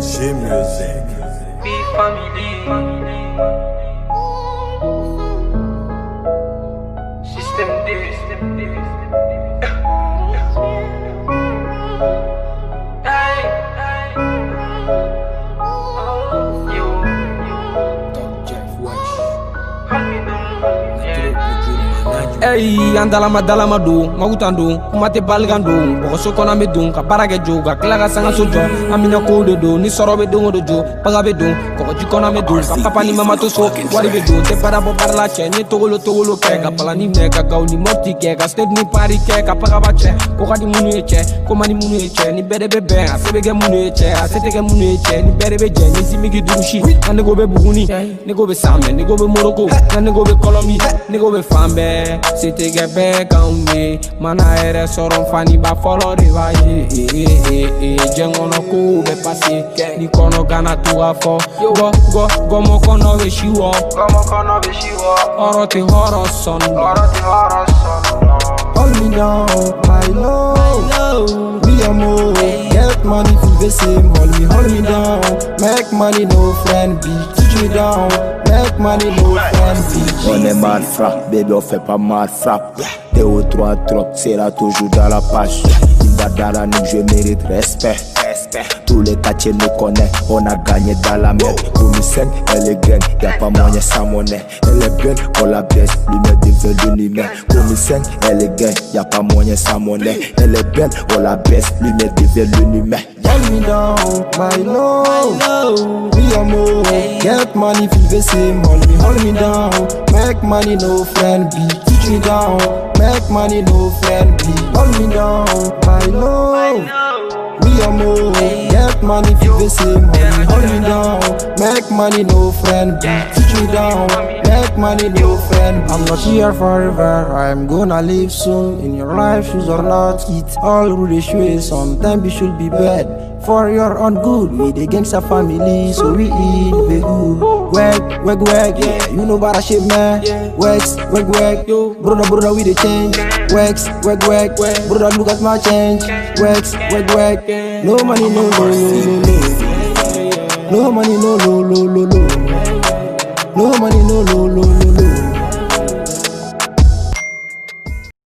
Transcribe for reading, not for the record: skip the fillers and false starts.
G Music. Be family. System D. Ey, andalama do, magutando, kumate balgando, boso kona me dun, ka barage jo, ka kila ka sanga sojo, amina ko de do, ni soro be do jo, paga be do, ko ji kona me dun, ka papa ni mama to so, wari be do, te para bo parla che, ni togolo ke, ka pala ni me ka ni moti ke, ka step ni pari ke, ka paga ba che, ko ka di munu e che, ko mani munu e che, ni bere be be, a se be ge munu e che, a se te ge munu e che, ni bere be je, ni si mi gi durushi, ane go be buguni, ni go be same, ni go be moroko, ane go be kolomi, ni go be fambe. Si te get back on me, mana ere soron fani ba follow the way. Jengo no ku be pasi, ni kono gana tu afo. Go mo kono be shiwo, oro ti horo son. Hold me down, my love. Be a mo, get money feel the same. Hold me down. Make money no friend be. Teach me down. Make money no friend be. On est mal frappe, baby on fait pas mal frappe. 2 ou 3 trop, sera toujours dans la page. Indadara nous je mérite respect. Tous les quartiers nous connaissent, on a gagné dans la mer. Commissaire, elle est gaine, y'a pas moyen sans monnaie. Elle est belle, on la baisse, lumière devient l'univers. Commissaire, elle est gaine, y'a pas moyen sans monnaie. Elle est belle, on la baisse, lumière devient l'univers. Hold me down, my love. Be a mo, get money feel the same. Hold me down. Make money no friend be. Teach me down. Make money no friend be. Hold me down, my love. Be a mo, get money feel the same. Hold me down. Make money no friend be. Teach me down. Make money no friend be. I'm not here forever. I'm gonna leave soon. In your life, shoes or not, eat all rude shoes. Sometimes you should be bad. For your own good, we the gangsta family, so we eat the good. Wag, yeah, you know about that shit, man. Wax, wag, yo, brother, we the change. Wax, wag, brother, look at my change. Wax, wag, no money, no. No money, no. No money, no.